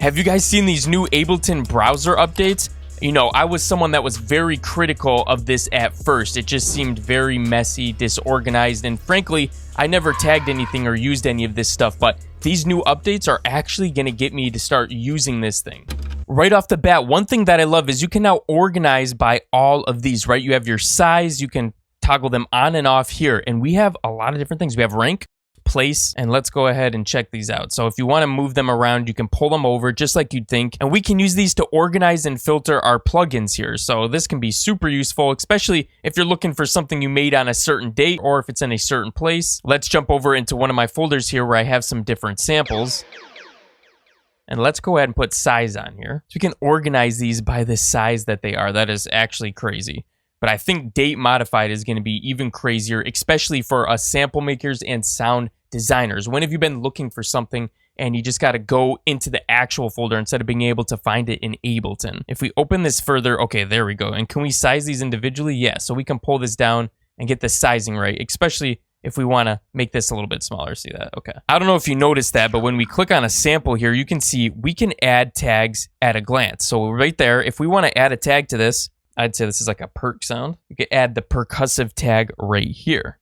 Have you guys seen these new Ableton browser updates? You know, I was someone that was very critical of this at first. It just seemed very messy, disorganized, and frankly, I never tagged anything or used any of this stuff, but these new updates are actually going to get me to start using this thing. Right off the bat, one thing that I love is you can now organize by all of these, right? You have your size, you can toggle them on and off here, and we have a lot of different things. We have rank, place, and let's go ahead and check these out. So if you want to move them around, you can pull them over just like you'd think, and we can use these to organize and filter our plugins here. So this can be super useful, especially if you're looking for something you made on a certain date or if it's in a certain place. Let's jump over into one of my folders here where I have some different samples. And let's go ahead and put size on here. So we can organize these by the size that they are. That is actually crazy. But I think date modified is going to be even crazier, especially for us sample makers and sound designers. When have you been looking for something and you just got to go into the actual folder instead of being able to find it in Ableton? If we open this further, okay, there we go. And can we size these individually? Yeah, so we can pull this down and get the sizing right, especially if we want to make this a little bit smaller. See that? Okay. I don't know if you noticed that, but when we click on a sample here, you can see we can add tags at a glance. So right there, if we want to add a tag to this, I'd say this is like a perk sound. You can add the percussive tag right here.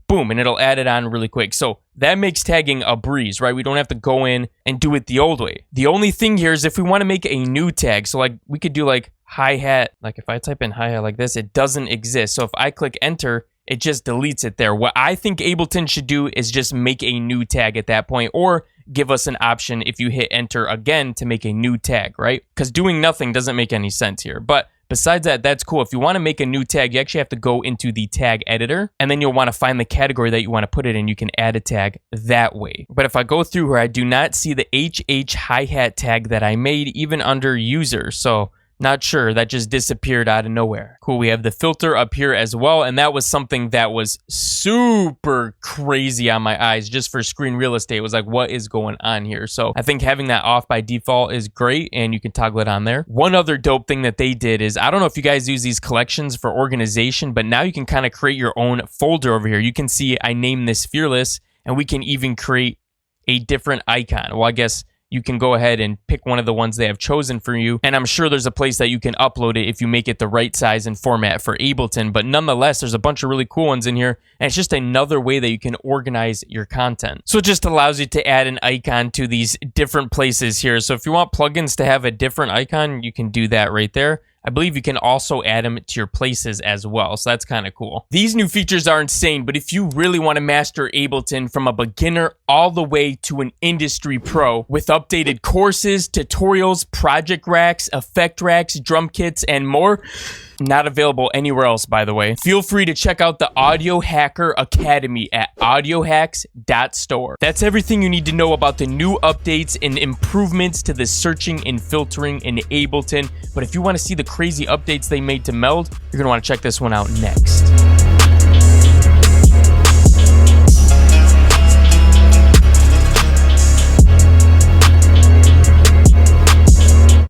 Boom, and it'll add it on really quick. So that makes tagging a breeze, right? We don't have to go in and do it the old way. The only thing here is if we want to make a new tag, so like we could do like hi-hat, like if I type in hi-hat like this, it doesn't exist. So if I click enter, it just deletes it there. What I think Ableton should do is just make a new tag at that point, or give us an option if you hit enter again to make a new tag, right? Because doing nothing doesn't make any sense here. But besides that, that's cool. If you want to make a new tag, you actually have to go into the tag editor, and then you'll want to find the category that you want to put it in. You can add a tag that way. But if I go through here, I do not see the HH hi-hat tag that I made even under user. So not sure, that just disappeared out of nowhere. Cool, we have the filter up here as well, and that was something that was super crazy on my eyes just for screen real estate. It was like, what is going on here? So I think having that off by default is great, and you can toggle it on there. One other dope thing that they did is, I don't know if you guys use these collections for organization, but now you can kind of create your own folder over here. You can see I named this Fearless, and we can even create a different icon. Well, I guess you can go ahead and pick one of the ones they have chosen for you. And I'm sure there's a place that you can upload it if you make it the right size and format for Ableton. But nonetheless, there's a bunch of really cool ones in here. And it's just another way that you can organize your content. So it just allows you to add an icon to these different places here. So if you want plugins to have a different icon, you can do that right there. I believe you can also add them to your places as well, so that's kind of cool. These new features are insane, but if you really want to master Ableton from a beginner all the way to an industry pro with updated courses, tutorials, project racks, effect racks, drum kits, and more, not available anywhere else, by the way, feel free to check out the Audio Hacker Academy at audiohacks.store. That's everything you need to know about the new updates and improvements to the searching and filtering in Ableton. But if you want to see the crazy updates they made to Meld, you're going to want to check this one out next.